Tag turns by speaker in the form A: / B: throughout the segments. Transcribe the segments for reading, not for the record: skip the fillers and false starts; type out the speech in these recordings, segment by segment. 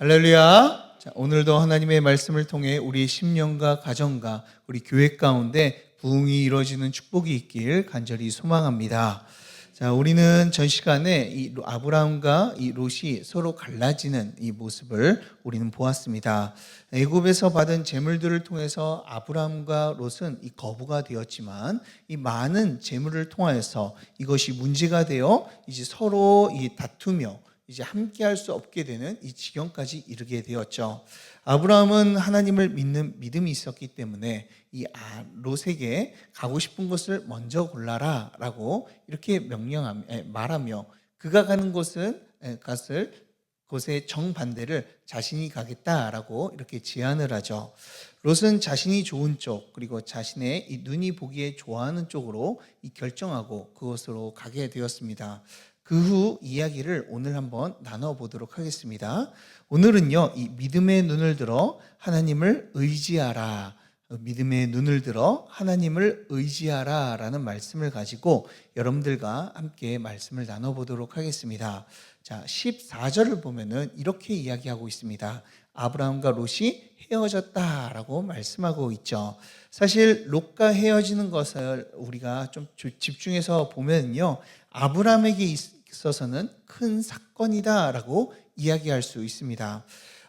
A: 할렐루야. 자, 오늘도 하나님의 말씀을 통해 우리 심령과 가정과 우리 교회 가운데 부흥이 이루어지는 축복이 있길 간절히 소망합니다. 자, 우리는 전 시간에 이 아브라함과 이 롯이 서로 갈라지는 이 모습을 우리는 보았습니다. 애굽에서 받은 재물들을 통해서 아브라함과 롯은 이 거부가 되었지만 이 많은 재물을 통하여서 이것이 문제가 되어 이제 서로 이 다투며 이제 함께 할 수 없게 되는 이 지경까지 이르게 되었죠. 아브라함은 하나님을 믿는 믿음이 있었기 때문에 이 롯에게 가고 싶은 곳을 먼저 골라라 라고 이렇게 말하며 그가 가는 곳의 정반대를 자신이 가겠다라고 이렇게 제안을 하죠. 롯은 자신이 좋은 쪽 그리고 자신의 이 눈이 보기에 좋아하는 쪽으로 결정하고 그곳으로 가게 되었습니다. 그 후 이야기를 오늘 한번 나눠보도록 하겠습니다. 오늘은요, 이 믿음의 눈을 들어 하나님을 의지하라. 믿음의 눈을 들어 하나님을 의지하라 라는 말씀을 가지고 여러분들과 함께 말씀을 나눠보도록 하겠습니다. 자, 14절을 보면은 이렇게 이야기하고 있습니다. 아브라함과 롯이 헤어졌다라고 말씀하고 있죠. 사실 롯과 헤어지는 것을 우리가 좀 집중해서 보면요, 아브라함에게 있어서는 큰 사건이다라고 이야기할 수 있습니다.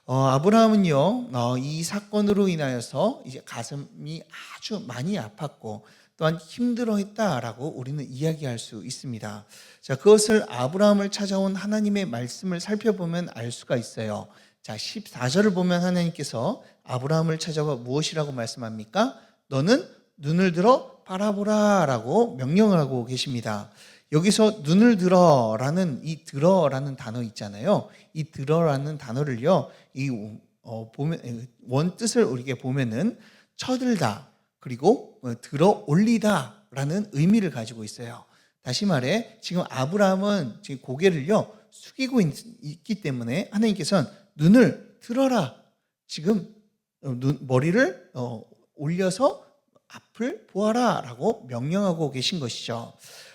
A: 아브라함은요, 이 사건으로 인하여서 이제 가슴이 아주 많이 아팠고 또한 힘들어했다라고 우리는 이야기할 수 있습니다. 자, 그것을 아브라함을 찾아온 하나님의 말씀을 살펴보면 알 수가 있어요. 자, 14절을 보면 하나님께서 아브라함을 찾아와 무엇이라고 말씀합니까? 너는 눈을 들어 바라보라 라고 명령을 하고 계십니다. 여기서 눈을 들어라는 이 들어라는 단어 있잖아요. 이 들어라는 단어를요, 보면 원 뜻을 우리가 보면은 쳐들다 그리고 들어 올리다라는 의미를 가지고 있어요. 다시 말해 지금 아브라함은 지금 고개를요 숙이고 있기 때문에 하나님께서는 눈을 들어라. 지금 머리를 올려서 앞을 보아라라고 명령하고 계신 것이죠.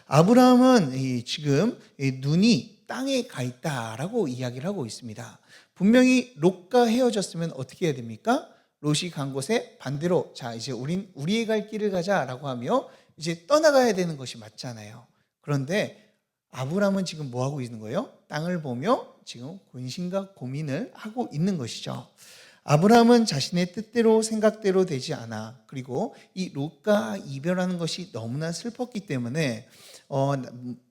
A: 아브라함은 지금 눈이 땅에 가 있다라고 이야기를 하고 있습니다. 분명히 롯과 헤어졌으면 어떻게 해야 됩니까? 롯이 간 곳에 반대로 자 이제 우리의 갈 길을 가자라고 하며 이제 떠나가야 되는 것이 맞잖아요. 그런데 아브라함은 지금 뭐 하고 있는 거예요? 땅을 보며 지금 근심과 고민을 하고 있는 것이죠. 아브라함은 자신의 뜻대로 생각대로 되지 않아 그리고 이 롯과 이별하는 것이 너무나 슬펐기 때문에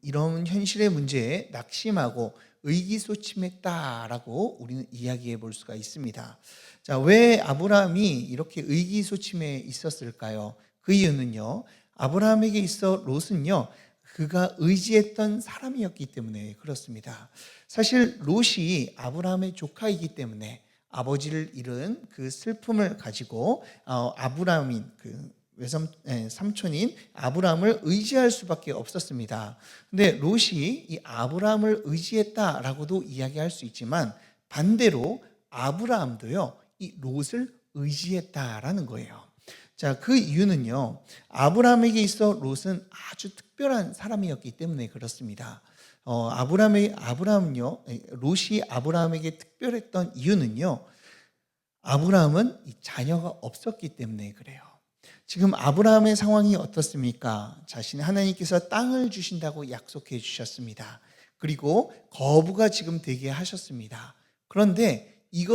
A: 이런 현실의 문제에 낙심하고 의기소침했다라고 우리는 이야기해 볼 수가 있습니다. 자, 왜 아브라함이 이렇게 의기소침해 있었을까요? 그 이유는요, 아브라함에게 있어 롯은요, 그가 의지했던 사람이었기 때문에 그렇습니다. 사실 롯이 아브라함의 조카이기 때문에 아버지를 잃은 그 슬픔을 가지고 아브라함인 삼촌인 아브라함을 의지할 수밖에 없었습니다. 근데 롯이 이 아브라함을 의지했다라고도 이야기할 수 있지만 반대로 아브라함도요, 이 롯을 의지했다라는 거예요. 자, 그 이유는요, 아브라함에게 있어 롯은 아주 특별한 사람이었기 때문에 그렇습니다. 롯이 아브라함에게 특별했던 이유는요, 아브라함은 자녀가 없었기 때문에 그래요. 지금 아브라함의 상황이 어떻습니까? 하나님께서 땅을 주신다고 약속해 주셨습니다. 그리고 거부가 지금 되게 하셨습니다. 그런데 이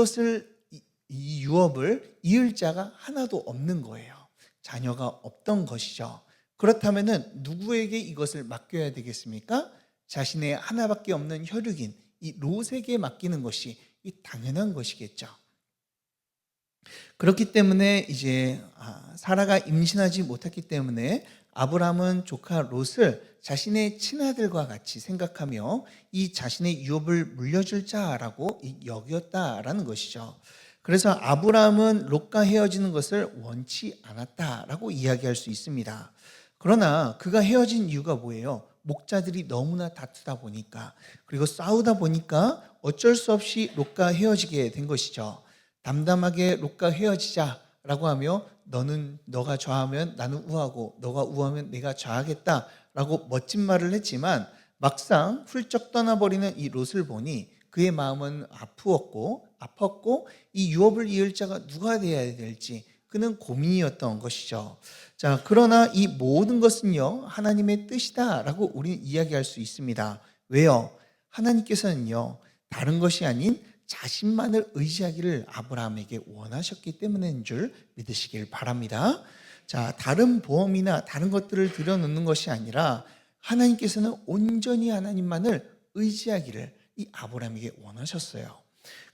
A: 유업을 이을 자가 하나도 없는 거예요. 자녀가 없던 것이죠. 그렇다면 누구에게 이것을 맡겨야 되겠습니까? 자신의 하나밖에 없는 혈육인 이 롯에게 맡기는 것이 당연한 것이겠죠. 그렇기 때문에 이제 사라가 임신하지 못했기 때문에 아브라함은 조카 롯을 자신의 친아들과 같이 생각하며 이 자신의 유업을 물려줄 자라고 여겼다라는 것이죠. 그래서 아브라함은 롯과 헤어지는 것을 원치 않았다라고 이야기할 수 있습니다. 그러나 그가 헤어진 이유가 뭐예요? 목자들이 너무나 다투다 보니까 그리고 싸우다 보니까 어쩔 수 없이 롯과 헤어지게 된 것이죠. 담담하게 롯과 헤어지자라고 하며 너가 좌하면 나는 우하고 너가 우하면 내가 좌하겠다라고 멋진 말을 했지만 막상 훌쩍 떠나버리는 이 롯을 보니 그의 마음은 아프었고 아팠고 이 유업을 이을 자가 누가 되어야 될지 그는 고민이었던 것이죠. 자, 그러나 이 모든 것은요, 하나님의 뜻이다라고 우리는 이야기할 수 있습니다. 왜요? 하나님께서는요, 다른 것이 아닌 자신만을 의지하기를 아브라함에게 원하셨기 때문인 줄 믿으시길 바랍니다. 자, 다른 보험이나 다른 것들을 들여놓는 것이 아니라 하나님께서는 온전히 하나님만을 의지하기를 이 아브라함에게 원하셨어요.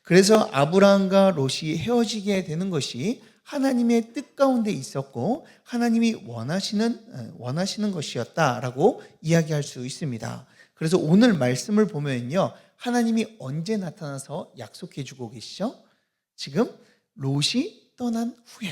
A: 그래서 아브라함과 롯이 헤어지게 되는 것이 하나님의 뜻 가운데 있었고 하나님이 원하시는 것이었다라고 이야기할 수 있습니다. 그래서 오늘 말씀을 보면요, 하나님이 언제 나타나서 약속해 주고 계시죠? 지금 롯이 떠난 후에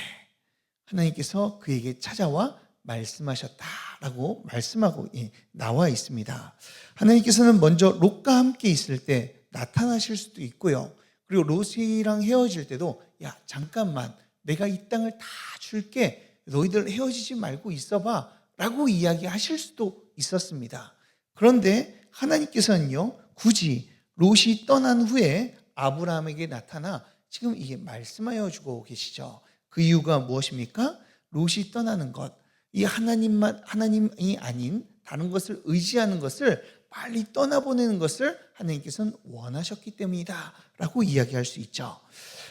A: 하나님께서 그에게 찾아와 말씀하셨다라고 말씀하고 나와 있습니다. 하나님께서는 먼저 롯과 함께 있을 때 나타나실 수도 있고요. 그리고 롯이랑 헤어질 때도 야, 잠깐만, 내가 이 땅을 다 줄게, 너희들 헤어지지 말고 있어봐 라고 이야기하실 수도 있었습니다. 그런데 하나님께서는요, 굳이 롯이 떠난 후에 아브라함에게 나타나 지금 이게 말씀하여 주고 계시죠. 그 이유가 무엇입니까? 롯이 떠나는 것, 이 하나님이 아닌 다른 것을 의지하는 것을 빨리 떠나보내는 것을 하나님께서는 원하셨기 때문이다 라고 이야기할 수 있죠.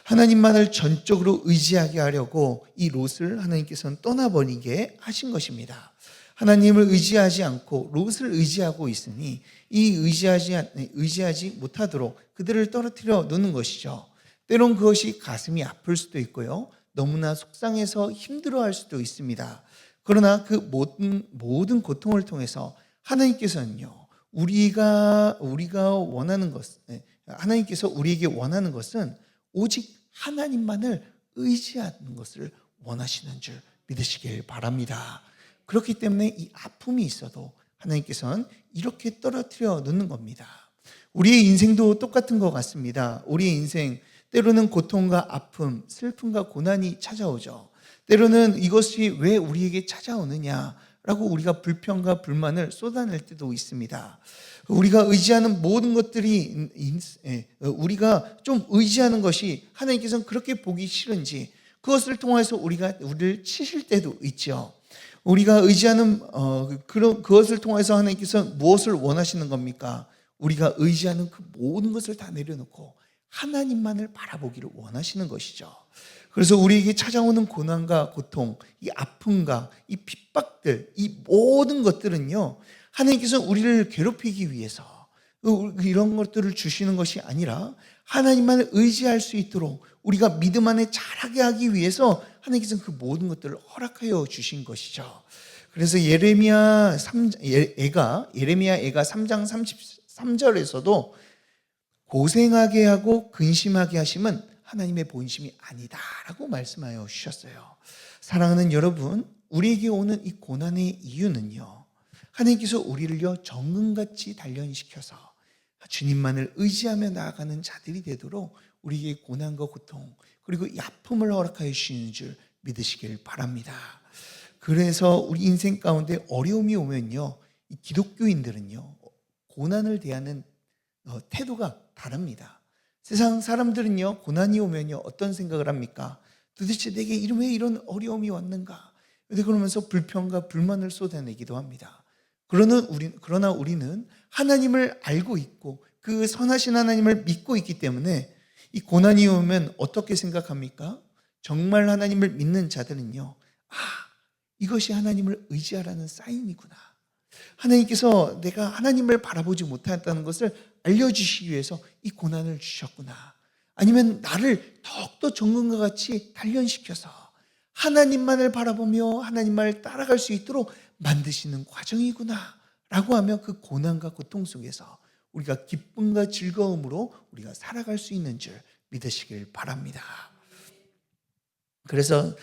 A: 하나님만을 전적으로 의지하게 하려고 이 롯을 하나님께서는 떠나버리게 하신 것입니다. 하나님을 의지하지 않고 롯을 의지하고 있으니 이 의지하지 못하도록 그들을 떨어뜨려 놓는 것이죠. 때론 그것이 가슴이 아플 수도 있고요, 너무나 속상해서 힘들어할 수도 있습니다. 그러나 그 모든 고통을 통해서 하나님께서는요, 우리가 원하는 것, 하나님께서 우리에게 원하는 것은 오직 하나님만을 의지하는 것을 원하시는 줄 믿으시길 바랍니다. 그렇기 때문에 이 아픔이 있어도 하나님께서는 이렇게 떨어뜨려 놓는 겁니다. 우리의 인생도 똑같은 것 같습니다. 우리의 인생, 때로는 고통과 아픔, 슬픔과 고난이 찾아오죠. 때로는 이것이 왜 우리에게 찾아오느냐라고 우리가 불평과 불만을 쏟아낼 때도 있습니다. 우리가 의지하는 모든 것들이, 우리가 좀 의지하는 것이 하나님께서는 그렇게 보기 싫은지 그것을 통해서 우리를 치실 때도 있죠. 우리가 의지하는 그것을 통해서 하나님께서 무엇을 원하시는 겁니까? 우리가 의지하는 그 모든 것을 다 내려놓고 하나님만을 바라보기를 원하시는 것이죠. 그래서 우리에게 찾아오는 고난과 고통, 이 아픔과 이 핍박들, 이 모든 것들은요, 하나님께서 우리를 괴롭히기 위해서 이런 것들을 주시는 것이 아니라 하나님만을 의지할 수 있도록 우리가 믿음 안에 자라게 하기 위해서 하나님께서는 그 모든 것들을 허락하여 주신 것이죠. 그래서 예레미야 애가 3장 33절에서도 고생하게 하고 근심하게 하심은 하나님의 본심이 아니다라고 말씀하여 주셨어요. 사랑하는 여러분, 우리에게 오는 이 고난의 이유는요, 하나님께서 우리를요 정금같이 단련시켜서 주님만을 의지하며 나아가는 자들이 되도록 우리에게 고난과 고통 그리고 이 아픔을 허락하여 주시는 줄 믿으시길 바랍니다. 그래서 우리 인생 가운데 어려움이 오면요, 이 기독교인들은요 고난을 대하는 태도가 다릅니다. 세상 사람들은요 고난이 오면요 어떤 생각을 합니까? 도대체 내게 왜 이런 어려움이 왔는가? 그러면서 불평과 불만을 쏟아내기도 합니다. 그러나 우리는 하나님을 알고 있고 그 선하신 하나님을 믿고 있기 때문에 이 고난이 오면 어떻게 생각합니까? 정말 하나님을 믿는 자들은요, 이것이 하나님을 의지하라는 사인이구나. 하나님께서 내가 하나님을 바라보지 못한다는 것을 알려주시기 위해서 이 고난을 주셨구나. 아니면 나를 더욱더 정금과 같이 단련시켜서 하나님만을 바라보며 하나님만을 따라갈 수 있도록 만드시는 과정이구나 라고 하며 그 고난과 고통 속에서 우리가 기쁨과 즐거움으로 우리가 살아갈 수 있는 줄 믿으시길 바랍니다. 그래서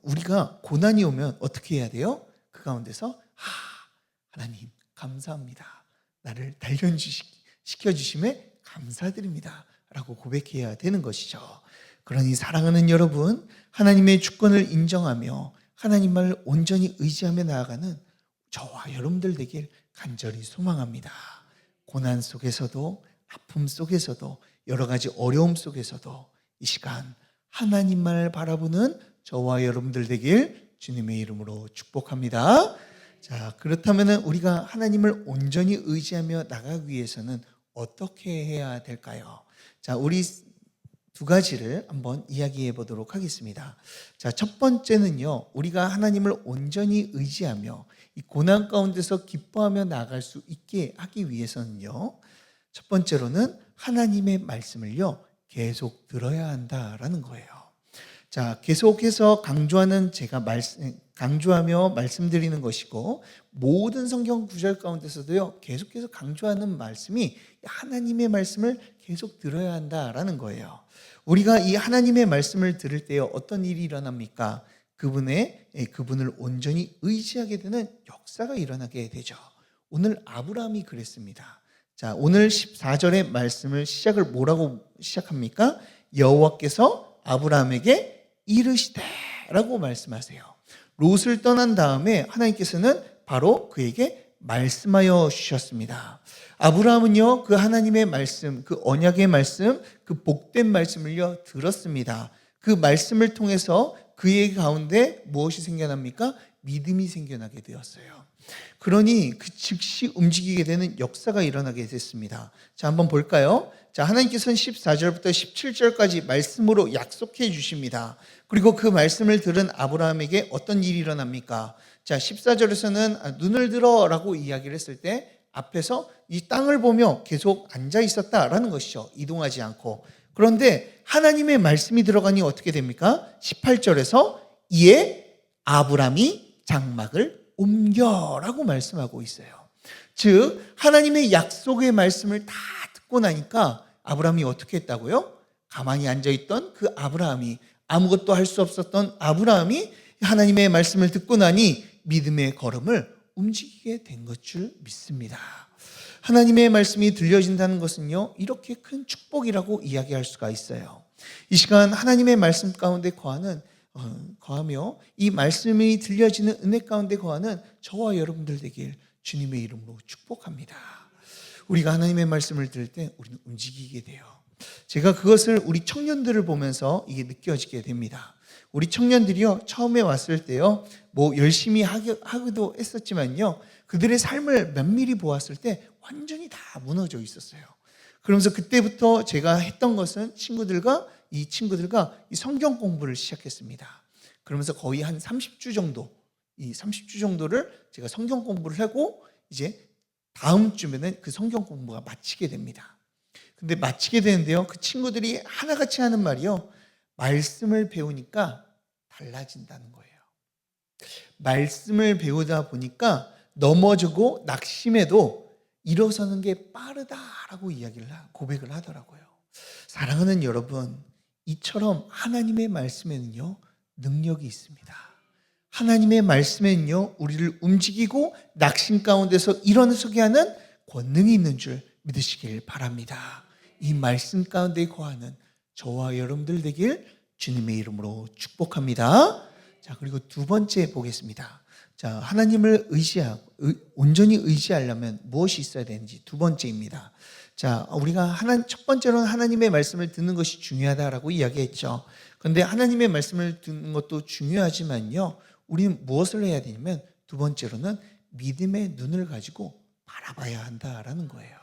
A: 우리가 고난이 오면 어떻게 해야 돼요? 그 가운데서 하나님 감사합니다. 나를 단련시켜주심에 감사드립니다 라고 고백해야 되는 것이죠. 그러니 사랑하는 여러분, 하나님의 주권을 인정하며 하나님만을 온전히 의지하며 나아가는 저와 여러분들 되길 간절히 소망합니다. 고난 속에서도 아픔 속에서도 여러 가지 어려움 속에서도 이 시간 하나님만을 바라보는 저와 여러분들 되길 주님의 이름으로 축복합니다. 자, 그렇다면 우리가 하나님을 온전히 의지하며 나가기 위해서는 어떻게 해야 될까요? 자, 우리 두 가지를 한번 이야기해 보도록 하겠습니다. 자, 첫 번째는요, 우리가 하나님을 온전히 의지하며 이 고난 가운데서 기뻐하며 나아갈 수 있게 하기 위해서는요, 첫 번째로는 하나님의 말씀을요, 계속 들어야 한다라는 거예요. 자, 계속해서 강조하며 말씀드리는 것이고, 모든 성경 구절 가운데서도요, 계속해서 강조하는 말씀이 하나님의 말씀을 계속 들어야 한다라는 거예요. 우리가 이 하나님의 말씀을 들을 때 어떤 일이 일어납니까? 그분을 온전히 의지하게 되는 역사가 일어나게 되죠. 오늘 아브라함이 그랬습니다. 자, 오늘 14절의 말씀을 시작을 뭐라고 시작합니까? 여호와께서 아브라함에게 이르시되라고 말씀하세요. 롯을 떠난 다음에 하나님께서는 바로 그에게 말씀하여 주셨습니다. 아브라함은요, 그 하나님의 말씀, 그 언약의 말씀, 그 복된 말씀을요, 들었습니다. 그 말씀을 통해서 그의 가운데 무엇이 생겨납니까? 믿음이 생겨나게 되었어요. 그러니 그 즉시 움직이게 되는 역사가 일어나게 됐습니다. 자, 한번 볼까요? 자, 하나님께서는 14절부터 17절까지 말씀으로 약속해 주십니다. 그리고 그 말씀을 들은 아브라함에게 어떤 일이 일어납니까? 자, 14절에서는 눈을 들어라고 이야기를 했을 때 앞에서 이 땅을 보며 계속 앉아 있었다라는 것이죠. 이동하지 않고. 그런데 하나님의 말씀이 들어가니 어떻게 됩니까? 18절에서 이에 아브라함이 장막을 옮겨라고 말씀하고 있어요. 즉 하나님의 약속의 말씀을 다 듣고 나니까 아브라함이 어떻게 했다고요? 가만히 앉아있던 그 아브라함이, 아무것도 할 수 없었던 아브라함이 하나님의 말씀을 듣고 나니 믿음의 걸음을 움직이게 된 것 줄 믿습니다. 하나님의 말씀이 들려진다는 것은요, 이렇게 큰 축복이라고 이야기할 수가 있어요. 이 시간 하나님의 말씀 가운데 거하며 이 말씀이 들려지는 은혜 가운데 거하는 저와 여러분들 되길 주님의 이름으로 축복합니다. 우리가 하나님의 말씀을 들을 때 우리는 움직이게 돼요. 제가 그것을 우리 청년들을 보면서 이게 느껴지게 됩니다. 우리 청년들이요, 처음에 왔을 때요, 열심히 하기도 했었지만요, 그들의 삶을 면밀히 보았을 때 완전히 다 무너져 있었어요. 그러면서 그때부터 제가 했던 것은 이 친구들과 이 성경 공부를 시작했습니다. 그러면서 거의 한 30주 정도, 이 30주 정도를 제가 성경 공부를 하고 이제 다음 주면은 그 성경 공부가 마치게 됩니다. 근데 마치게 되는데요, 그 친구들이 하나같이 하는 말이요, 말씀을 배우니까 달라진다는 거예요. 말씀을 배우다 보니까 넘어지고 낙심해도 일어서는 게 빠르다라고 고백을 하더라고요. 사랑하는 여러분, 이처럼 하나님의 말씀에는요, 능력이 있습니다. 하나님의 말씀에는요, 우리를 움직이고 낙심 가운데서 일어서게 하는 권능이 있는 줄 믿으시길 바랍니다. 이 말씀 가운데 거하는 저와 여러분들 되길 주님의 이름으로 축복합니다. 자, 그리고 두 번째 보겠습니다. 자, 하나님을 온전히 의지하려면 무엇이 있어야 되는지 두 번째입니다. 자, 우리가 첫 번째로는 하나님의 말씀을 듣는 것이 중요하다라고 이야기했죠. 그런데 하나님의 말씀을 듣는 것도 중요하지만요, 우리는 무엇을 해야 되냐면 두 번째로는 믿음의 눈을 가지고 바라봐야 한다라는 거예요.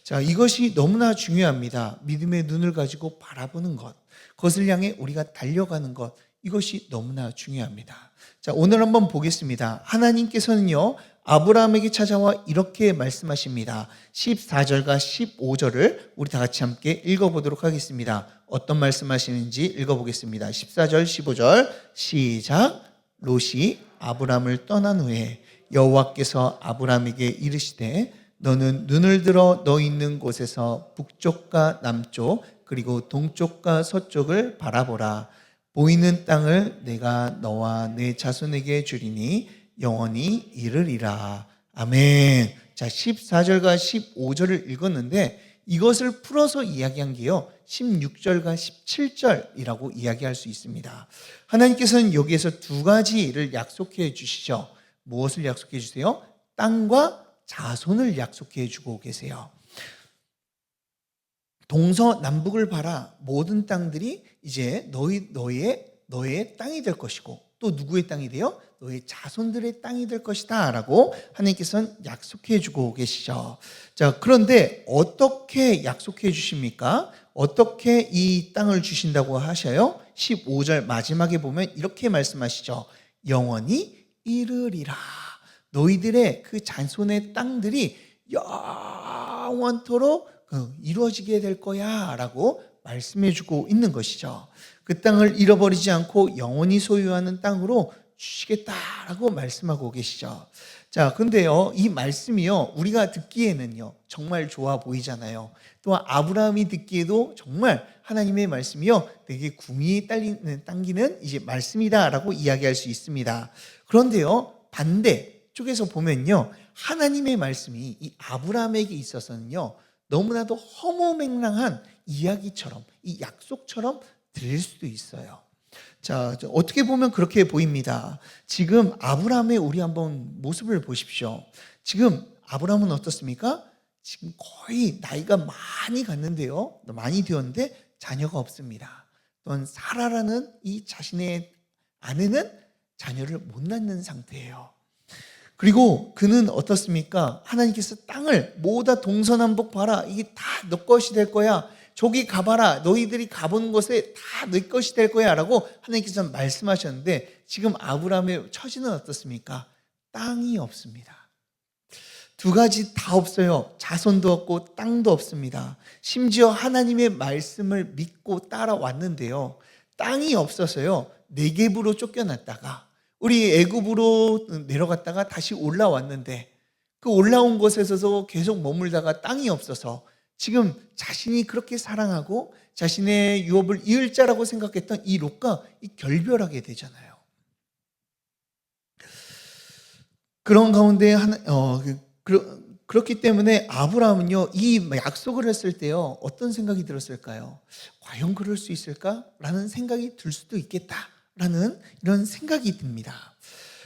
A: 자, 이것이 너무나 중요합니다. 믿음의 눈을 가지고 바라보는 것, 그것을 향해 우리가 달려가는 것, 이것이 너무나 중요합니다. 자, 오늘 한번 보겠습니다. 하나님께서는요, 아브라함에게 찾아와 이렇게 말씀하십니다. 14절과 15절을 우리 다 같이 함께 읽어보도록 하겠습니다. 어떤 말씀하시는지 읽어보겠습니다. 14절, 15절 시작. 롯이 아브라함을 떠난 후에 여호와께서 아브라함에게 이르시되 너는 눈을 들어 너 있는 곳에서 북쪽과 남쪽 그리고 동쪽과 서쪽을 바라보라. 보이는 땅을 내가 너와 내 자손에게 주리니 영원히 이르리라. 아멘. 자, 14절과 15절을 읽었는데 이것을 풀어서 이야기한 게요, 16절과 17절이라고 이야기할 수 있습니다. 하나님께서는 여기에서 두 가지를 약속해 주시죠. 무엇을 약속해 주세요? 땅과 자손을 약속해 주고 계세요. 동서남북을 봐라. 모든 땅들이 이제 너의 땅이 될 것이고, 또 누구의 땅이 돼요? 너의 자손들의 땅이 될 것이다 라고 하나님께서는 약속해 주고 계시죠. 자, 그런데 어떻게 약속해 주십니까? 어떻게 이 땅을 주신다고 하셔요? 15절 마지막에 보면 이렇게 말씀하시죠. 영원히 이르리라. 너희들의 그 자손의 땅들이 영원토록 이루어지게 될 거야 라고 말씀해 주고 있는 것이죠. 그 땅을 잃어버리지 않고 영원히 소유하는 땅으로 주시겠다라고 말씀하고 계시죠. 자, 근데요, 이 말씀이요, 우리가 듣기에는요, 정말 좋아 보이잖아요. 또 아브라함이 듣기에도 정말 하나님의 말씀이요, 되게 구미에 당기는 이제 말씀이다라고 이야기할 수 있습니다. 그런데요, 반대 쪽에서 보면요, 하나님의 말씀이 이 아브라함에게 있어서는요, 너무나도 허무맹랑한 이야기처럼, 이 약속처럼 들릴 수도 있어요. 자, 어떻게 보면 그렇게 보입니다. 지금 아브라함의 우리 한번 모습을 보십시오. 지금 아브라함은 어떻습니까? 지금 거의 나이가 많이 갔는데요, 많이 되었는데 자녀가 없습니다. 또한 사라라는 이 자신의 아내는 자녀를 못 낳는 상태예요. 그리고 그는 어떻습니까? 하나님께서 땅을 모두 동서남북 봐라. 이게 다 너 것이 될 거야. 저기 가봐라. 너희들이 가본 곳에 다 너 것이 될 거야 라고 하나님께서 말씀하셨는데, 지금 아브라함의 처지는 어떻습니까? 땅이 없습니다. 두 가지 다 없어요. 자손도 없고 땅도 없습니다. 심지어 하나님의 말씀을 믿고 따라왔는데요, 땅이 없어서요, 네겝으로 쫓겨났다가 우리 애굽으로 내려갔다가 다시 올라왔는데, 그 올라온 곳에서도 계속 머물다가 땅이 없어서 지금 자신이 그렇게 사랑하고 자신의 유업을 이을 자라고 생각했던 이 롯과 결별하게 되잖아요. 그런 가운데 그렇기 때문에 아브라함은요, 이 약속을 했을 때요, 어떤 생각이 들었을까요? 과연 그럴 수 있을까라는 생각이 들 수도 있겠다라는 이런 생각이 듭니다.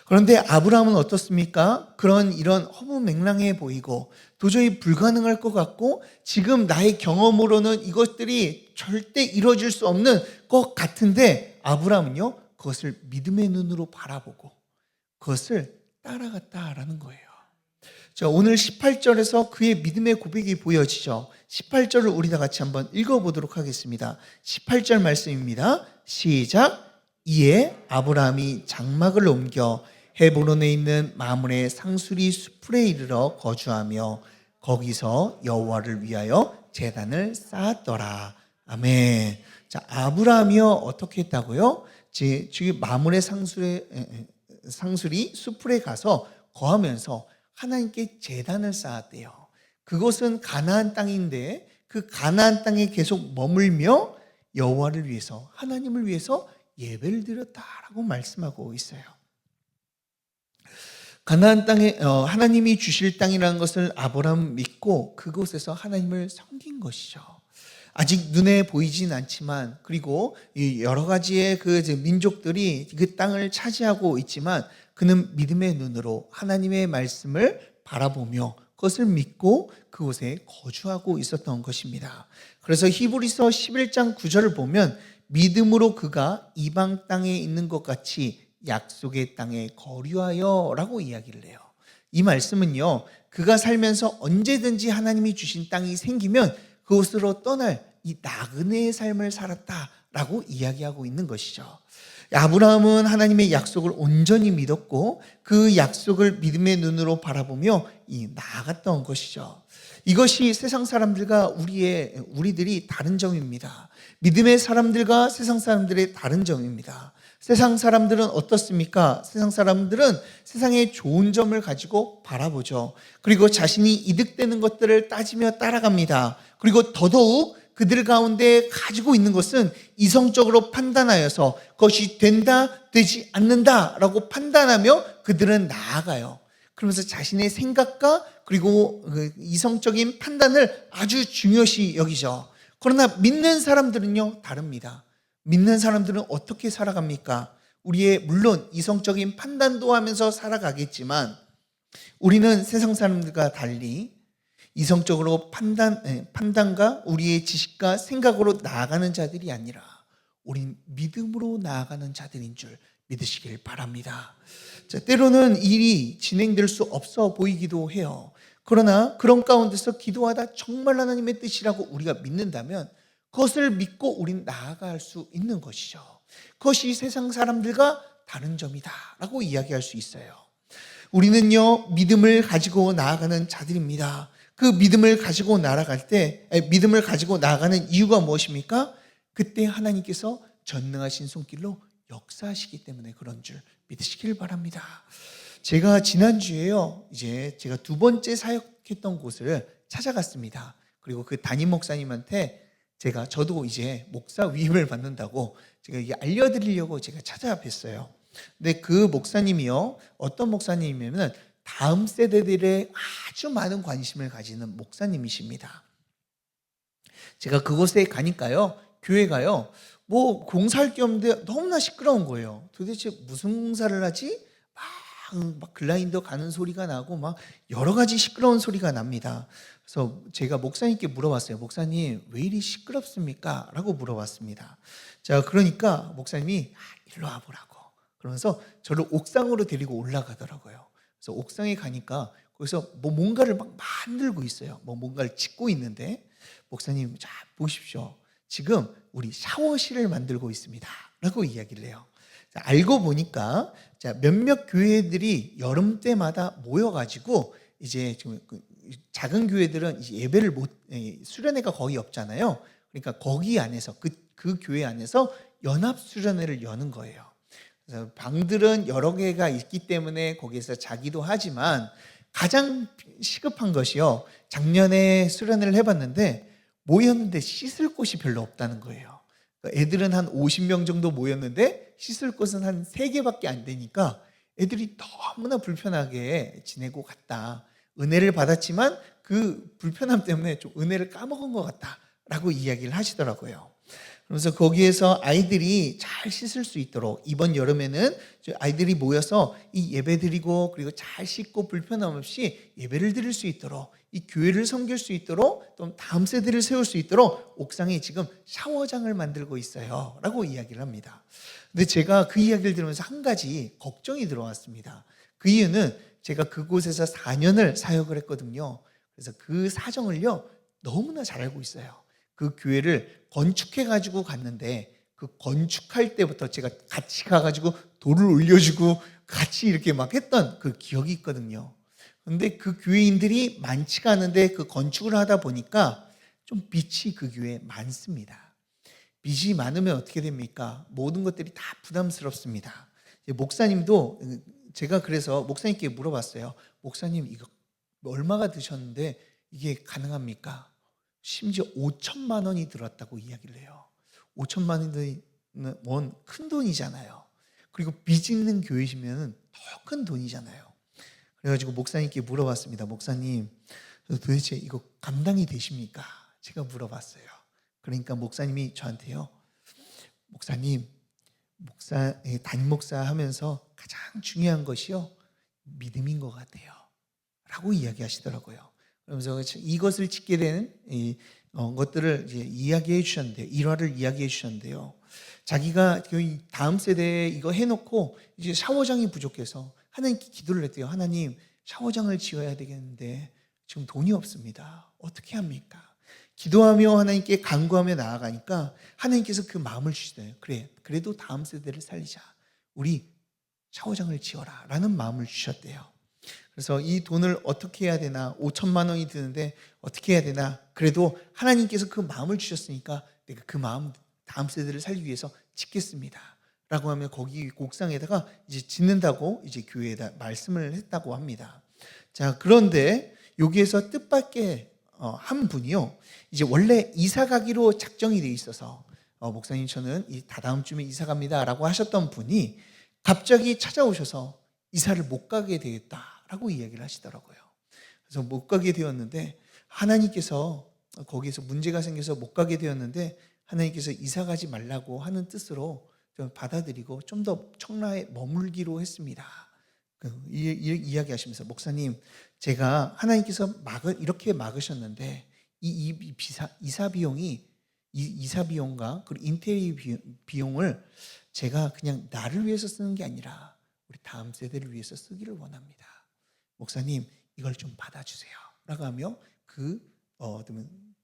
A: 그런데 아브라함은 어떻습니까? 이런 허무맹랑해 보이고 도저히 불가능할 것 같고, 지금 나의 경험으로는 이것들이 절대 이루어질 수 없는 것 같은데, 아브라함은요, 그것을 믿음의 눈으로 바라보고 그것을 따라갔다라는 거예요. 자, 오늘 18절에서 그의 믿음의 고백이 보여지죠. 18절을 우리 다 같이 한번 읽어보도록 하겠습니다. 18절 말씀입니다. 시작. 이에 아브라함이 장막을 옮겨 헤브론에 있는 마므레 상수리 수풀에 이르러 거주하며 거기서 여호와를 위하여 제단을 쌓았더라. 아멘. 자, 아브라함이요, 어떻게 했다고요? 지금 마므레 상수리 수풀에 가서 거하면서 하나님께 제단을 쌓았대요. 그곳은 가나안 땅인데 그 가나안 땅에 계속 머물며 여호와를 위해서, 하나님을 위해서 예배를 드렸다라고 말씀하고 있어요. 가나안 땅에 하나님이 주실 땅이라는 것을 아브라함은 믿고 그곳에서 하나님을 섬긴 것이죠. 아직 눈에 보이진 않지만, 그리고 여러 가지의 그 민족들이 그 땅을 차지하고 있지만, 그는 믿음의 눈으로 하나님의 말씀을 바라보며 그것을 믿고 그곳에 거주하고 있었던 것입니다. 그래서 히브리서 11장 9절을 보면 믿음으로 그가 이방 땅에 있는 것 같이 약속의 땅에 거류하여 라고 이야기를 해요. 이 말씀은요, 그가 살면서 언제든지 하나님이 주신 땅이 생기면 그곳으로 떠날 이 나그네의 삶을 살았다라고 이야기하고 있는 것이죠. 아브라함은 하나님의 약속을 온전히 믿었고 그 약속을 믿음의 눈으로 바라보며 나아갔던 것이죠. 이것이 세상 사람들과 우리들이 다른 점입니다. 믿음의 사람들과 세상 사람들의 다른 점입니다. 세상 사람들은 어떻습니까? 세상 사람들은 세상의 좋은 점을 가지고 바라보죠. 그리고 자신이 이득되는 것들을 따지며 따라갑니다. 그리고 더더욱 그들 가운데 가지고 있는 것은 이성적으로 판단하여서 그것이 된다, 되지 않는다라고 판단하며 그들은 나아가요. 그러면서 자신의 생각과 그리고 이성적인 판단을 아주 중요시 여기죠. 그러나 믿는 사람들은요, 다릅니다. 믿는 사람들은 어떻게 살아갑니까? 물론 이성적인 판단도 하면서 살아가겠지만, 우리는 세상 사람들과 달리 이성적으로 판단과 우리의 지식과 생각으로 나아가는 자들이 아니라 우린 믿음으로 나아가는 자들인 줄 믿으시길 바랍니다. 자, 때로는 일이 진행될 수 없어 보이기도 해요. 그러나 그런 가운데서 기도하다 정말 하나님의 뜻이라고 우리가 믿는다면 그것을 믿고 우린 나아갈 수 있는 것이죠. 그것이 세상 사람들과 다른 점이다 라고 이야기할 수 있어요. 우리는요, 믿음을 가지고 나아가는 자들입니다. 그 믿음을 가지고 믿음을 가지고 나아가는 이유가 무엇입니까? 그때 하나님께서 전능하신 손길로 역사하시기 때문에 그런 줄 믿으시길 바랍니다. 제가 지난주에요, 이제 제가 두 번째 사역했던 곳을 찾아갔습니다. 그리고 그 담임 목사님한테 저도 이제 목사 위임을 받는다고 제가 이게 알려드리려고 제가 찾아뵀어요. 근데 그 목사님이요, 어떤 목사님이냐면 다음 세대들의 아주 많은 관심을 가지는 목사님이십니다. 제가 그곳에 가니까요, 교회가요, 뭐 공사할 게 없는데 너무나 시끄러운 거예요. 도대체 무슨 공사를 하지? 막 글라인더 가는 소리가 나고 막 여러 가지 시끄러운 소리가 납니다. 그래서 제가 목사님께 물어봤어요. 목사님, 왜 이리 시끄럽습니까? 라고 물어봤습니다. 자, 그러니까 목사님이 일로 와보라고 그러면서 저를 옥상으로 데리고 올라가더라고요. 그래서 옥상에 가니까 거기서 뭔가를 막 만들고 있어요. 뭔가를 짓고 있는데, 목사님, 자, 보십시오. 지금 우리 샤워실을 만들고 있습니다 라고 이야기를 해요. 자, 알고 보니까 몇몇 교회들이 여름 때마다 모여가지고 이제 지금 작은 교회들은 이제 예배를 수련회가 거의 없잖아요. 그러니까 거기 안에서 그 교회 안에서 연합 수련회를 여는 거예요. 그래서 방들은 여러 개가 있기 때문에 거기에서 자기도 하지만 가장 시급한 것이요, 작년에 수련회를 해봤는데 모였는데 씻을 곳이 별로 없다는 거예요. 애들은 한 50명 정도 모였는데 씻을 곳은 한 3개밖에 안 되니까 애들이 너무나 불편하게 지내고 갔다. 은혜를 받았지만 그 불편함 때문에 좀 은혜를 까먹은 것 같다라고 이야기를 하시더라고요. 그래서 거기에서 아이들이 잘 씻을 수 있도록 이번 여름에는 아이들이 모여서 이 예배 드리고 그리고 잘 씻고 불편함 없이 예배를 드릴 수 있도록, 이 교회를 섬길 수 있도록, 또 다음 세대를 세울 수 있도록 옥상에 지금 샤워장을 만들고 있어요 라고 이야기를 합니다. 근데 제가 그 이야기를 들으면서 한 가지 걱정이 들어왔습니다. 그 이유는 제가 그곳에서 4년을 사역을 했거든요. 그래서 그 사정을요 너무나 잘 알고 있어요. 그 교회를 건축해가지고 갔는데 그 건축할 때부터 제가 같이 가가지고 돌을 올려주고 같이 이렇게 막 했던 그 기억이 있거든요. 그런데 그 교회인들이 많지가 않은데 그 건축을 하다 보니까 좀 빚이 그 교회에 많습니다. 빚이 많으면 어떻게 됩니까? 모든 것들이 다 부담스럽습니다. 목사님도, 제가 그래서 목사님께 물어봤어요. 목사님, 이거 얼마가 드셨는데 이게 가능합니까? 심지어 5천만 원이 들었다고 이야기를 해요. 5천만 원은 큰 돈이잖아요. 그리고 빚 있는 교회시면 더 큰 돈이잖아요. 그래가지고 목사님께 물어봤습니다. 목사님, 도대체 이거 감당이 되십니까? 제가 물어봤어요. 그러니까 목사님이 저한테요, 목사님, 담임 목사 하면서 가장 중요한 것이요, 믿음인 것 같아요 라고 이야기하시더라고요. 그러면서 이것을 짓게 되는 것들을 이제 이야기해 주셨는데요. 일화를 이야기해 주셨는데요. 자기가 다음 세대에 이거 해놓고 이제 샤워장이 부족해서 하나님께 기도를 했대요. 하나님, 샤워장을 지어야 되겠는데 지금 돈이 없습니다. 어떻게 합니까? 기도하며 하나님께 간구하며 나아가니까 하나님께서 그 마음을 주시대요. 그래, 그래도 다음 세대를 살리자. 우리 샤워장을 지어라 라는 마음을 주셨대요. 그래서 이 돈을 어떻게 해야 되나, 5천만 원이 드는데 어떻게 해야 되나, 그래도 하나님께서 그 마음을 주셨으니까 내가 그 마음 다음 세대를 살기 위해서 짓겠습니다 라고 하며 거기 옥상에다가 이제 짓는다고 이제 교회에다 말씀을 했다고 합니다. 자, 그런데 여기에서 뜻밖의 한 분이요, 이제 원래 이사 가기로 작정이 돼 있어서 목사님, 저는 다다음 주에 이사 갑니다 라고 하셨던 분이 갑자기 찾아오셔서 이사를 못 가게 되겠다라고 이야기를 하시더라고요. 그래서 못 가게 되었는데, 하나님께서 거기에서 문제가 생겨서 못 가게 되었는데 하나님께서 이사 가지 말라고 하는 뜻으로 좀 받아들이고 좀 더 청라에 머물기로 했습니다. 이야기하시면서 목사님, 제가 하나님께서 이렇게 막으셨는데 이사 비용이 이사 비용과 그리고 인테리어 비용을 제가 그냥 나를 위해서 쓰는 게 아니라 우리 다음 세대를 위해서 쓰기를 원합니다. 목사님, 이걸 좀 받아주세요. 라고 하며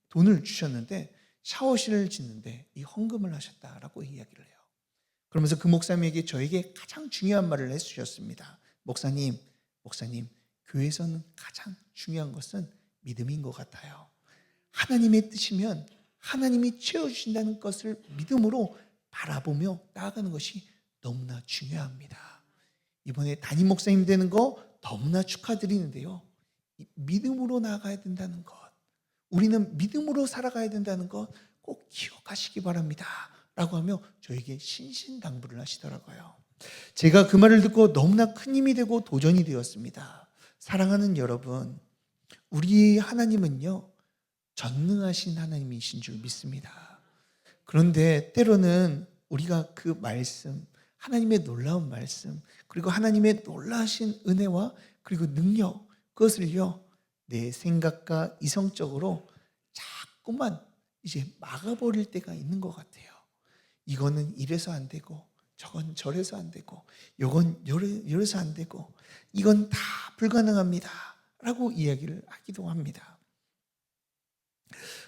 A: 돈을 주셨는데 샤워실을 짓는데 이 헌금을 하셨다라고 이야기를 해요. 그러면서 그 목사님에게 저에게 가장 중요한 말을 해주셨습니다. 목사님, 교회에서는 가장 중요한 것은 믿음인 것 같아요. 하나님의 뜻이면 하나님이 채워주신다는 것을 믿음으로 바라보며 나아가는 것이 너무나 중요합니다. 이번에 담임 목사님 되는 거 너무나 축하드리는데요. 믿음으로 나아가야 된다는 것, 우리는 믿음으로 살아가야 된다는 것 꼭 기억하시기 바랍니다. 라고 하며 저에게 신신당부를 하시더라고요. 제가 그 말을 듣고 너무나 큰 힘이 되고 도전이 되었습니다. 사랑하는 여러분, 우리 하나님은요, 전능하신 하나님이신 줄 믿습니다. 그런데 때로는 우리가 그 말씀, 하나님의 놀라운 말씀, 그리고 하나님의 놀라신 은혜와 그리고 능력, 그것을요, 내 생각과 이성적으로 자꾸만 이제 막아버릴 때가 있는 것 같아요. 이거는 이래서 안 되고, 저건 저래서 안 되고, 이건 이래서 안 되고, 이건 다 불가능합니다. 라고 이야기를 하기도 합니다.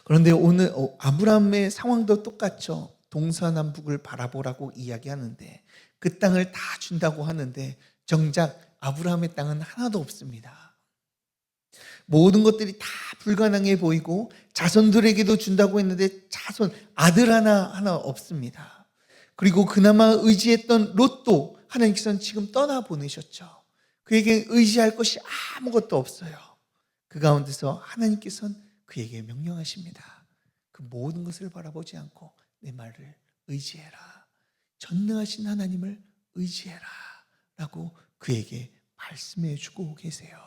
A: 그런데 오늘 아브라함의 상황도 똑같죠. 동서남북을 바라보라고 이야기하는데 그 땅을 다 준다고 하는데 정작 아브라함의 땅은 하나도 없습니다. 모든 것들이 다 불가능해 보이고 자손들에게도 준다고 했는데 아들 하나 없습니다. 그리고 그나마 의지했던 롯도 하나님께서는 지금 떠나보내셨죠. 그에게 의지할 것이 아무것도 없어요. 그 가운데서 하나님께서는 그에게 명령하십니다. 그 모든 것을 바라보지 않고 내 말을 의지해라. 전능하신 하나님을 의지해라. 라고 그에게 말씀해 주고 계세요.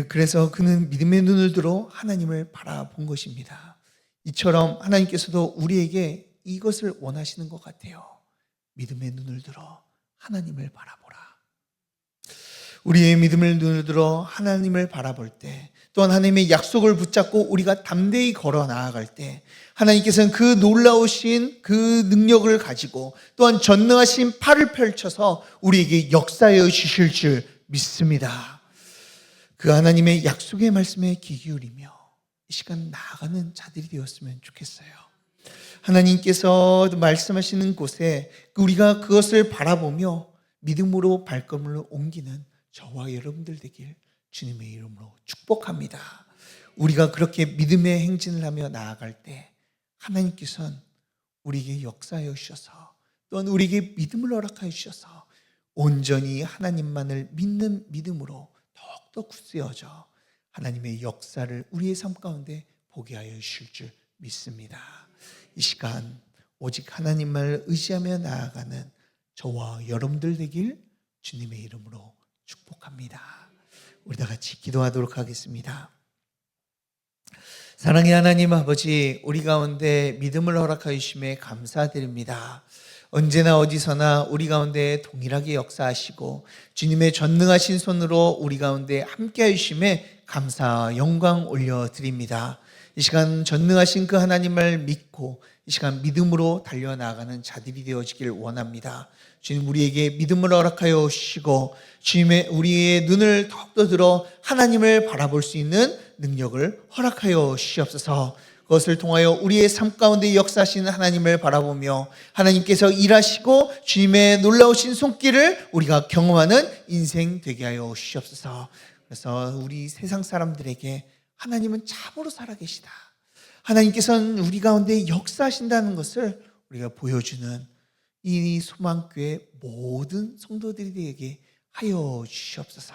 A: 그래서 그는 믿음의 눈을 들어 하나님을 바라본 것입니다. 이처럼 하나님께서도 우리에게 이것을 원하시는 것 같아요. 믿음의 눈을 들어 하나님을 바라보라. 우리의 믿음의 눈을 들어 하나님을 바라볼 때, 또한 하나님의 약속을 붙잡고 우리가 담대히 걸어 나아갈 때 하나님께서는 그 놀라우신 그 능력을 가지고 또한 전능하신 팔을 펼쳐서 우리에게 역사해 주실 줄 믿습니다. 그 하나님의 약속의 말씀에 귀 기울이며 이 시간 나아가는 자들이 되었으면 좋겠어요. 하나님께서 말씀하시는 곳에 우리가 그것을 바라보며 믿음으로 발걸음을 옮기는 저와 여러분들 되길 주님의 이름으로 축복합니다. 우리가 그렇게 믿음의 행진을 하며 나아갈 때 하나님께서는 우리에게 역사하여 주셔서 또한 우리에게 믿음을 허락하여 주셔서 온전히 하나님만을 믿는 믿음으로 더욱더 굳세어져 하나님의 역사를 우리의 삶 가운데 보게 하여 주실 줄 믿습니다. 이 시간 오직 하나님만을 의지하며 나아가는 저와 여러분들 되길 주님의 이름으로 축복합니다. 우리 다 같이 기도하도록 하겠습니다. 사랑의 하나님 아버지, 우리 가운데 믿음을 허락하여 주심에 감사드립니다. 언제나 어디서나 우리 가운데 동일하게 역사하시고 주님의 전능하신 손으로 우리 가운데 함께하여 주심에 감사 영광 올려드립니다. 이 시간 전능하신 그 하나님을 믿고 이 시간 믿음으로 달려나가는 자들이 되어지길 원합니다. 주님, 우리에게 믿음을 허락하여 주시고 주님의 우리의 눈을 더욱더 들어 하나님을 바라볼 수 있는 능력을 허락하여 주시옵소서. 그것을 통하여 우리의 삶 가운데 역사하시는 하나님을 바라보며 하나님께서 일하시고 주님의 놀라우신 손길을 우리가 경험하는 인생 되게 하여 주시옵소서. 그래서 우리 세상 사람들에게 하나님은 참으로 살아계시다, 하나님께서는 우리 가운데 역사하신다는 것을 우리가 보여주는 이 소망교회 모든 성도들에게 하여 주시옵소서.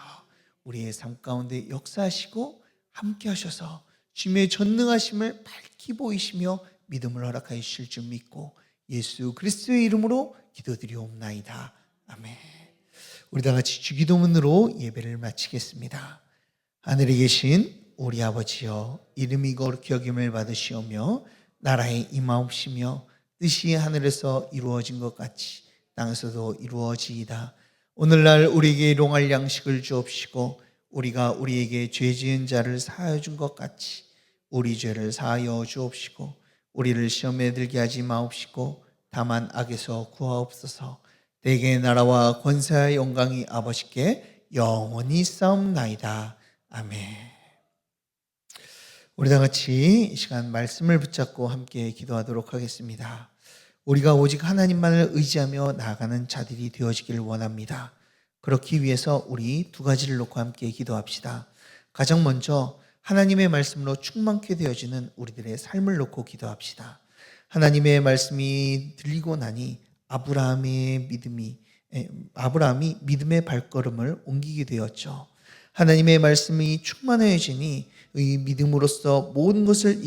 A: 우리의 삶 가운데 역사하시고 함께 하셔서 주님의 전능하심을 밝히 보이시며 믿음을 허락하여 주실 줄 믿고 예수 그리스도의 이름으로 기도드리옵나이다. 아멘. 우리 다 같이 주기도문으로 예배를 마치겠습니다. 하늘에 계신 우리 아버지여, 이름이 거룩히 여김을 받으시오며 나라의 임하옵시며 뜻이 하늘에서 이루어진 것 같이 땅에서도 이루어지이다. 오늘날 우리에게 일용할 양식을 주옵시고 우리가 우리에게 죄 지은 자를 사하여 준 것 같이 우리 죄를 사하여 주옵시고 우리를 시험에 들게 하지 마옵시고 다만 악에서 구하옵소서. 대개의 나라와 권세와 영광이 아버지께 영원히 싸움나이다. 아멘. 우리 다 같이 이 시간 말씀을 붙잡고 함께 기도하도록 하겠습니다. 우리가 오직 하나님만을 의지하며 나아가는 자들이 되어지길 원합니다. 그렇기 위해서 우리 두 가지를 놓고 함께 기도합시다. 가장 먼저 하나님의 말씀으로 충만케 되어지는 우리들의 삶을 놓고 기도합시다. 하나님의 말씀이 들리고 나니 아브라함이 믿음의 발걸음을 옮기게 되었죠. 하나님의 말씀이 충만해지니 이 믿음으로써 모든 것을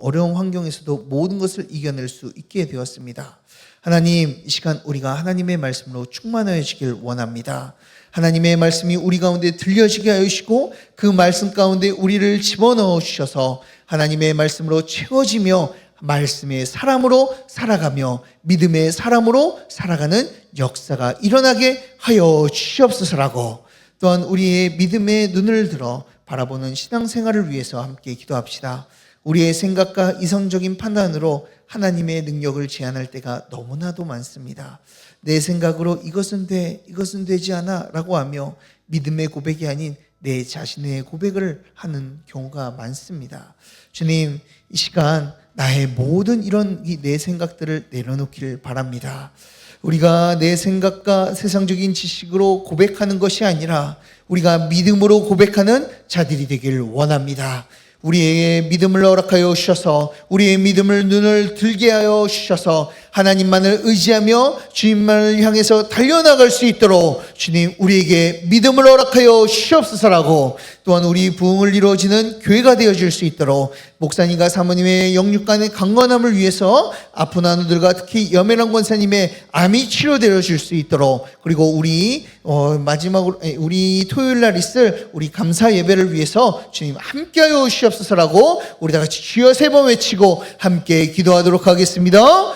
A: 어려운 환경에서도 모든 것을 이겨낼 수 있게 되었습니다. 하나님, 이 시간 우리가 하나님의 말씀으로 충만해지길 원합니다. 하나님의 말씀이 우리 가운데 들려지게 하시고 그 말씀 가운데 우리를 집어넣어 주셔서 하나님의 말씀으로 채워지며 말씀의 사람으로 살아가며 믿음의 사람으로 살아가는 역사가 일어나게 하여 주시옵소서라고, 또한 우리의 믿음의 눈을 들어 바라보는 신앙생활을 위해서 함께 기도합시다. 우리의 생각과 이성적인 판단으로 하나님의 능력을 제한할 때가 너무나도 많습니다. 내 생각으로 이것은 돼, 이것은 되지 않아 라고 하며 믿음의 고백이 아닌 내 자신의 고백을 하는 경우가 많습니다. 주님, 이 시간 나의 모든 이런 내 생각들을 내려놓기를 바랍니다. 우리가 내 생각과 세상적인 지식으로 고백하는 것이 아니라 우리가 믿음으로 고백하는 자들이 되길 원합니다. 우리의 믿음을 허락하여 주셔서 우리의 믿음을 눈을 들게 하여 주셔서 하나님만을 의지하며 주님만을 향해서 달려나갈 수 있도록 주님 우리에게 믿음을 허락하여 주시옵소서라고, 또한 우리 부흥을 이루어지는 교회가 되어질 수 있도록 목사님과 사모님의 영육간의 강건함을 위해서 아픈 환우들과 특히 염혜란 권사님의 암이 치료되어질 수 있도록, 그리고 우리 마지막으로 우리 토요일 날 있을 우리 감사 예배를 위해서 주님 함께하여 주시옵소서라고 우리 다 같이 주여 세 번 외치고 함께 기도하도록 하겠습니다.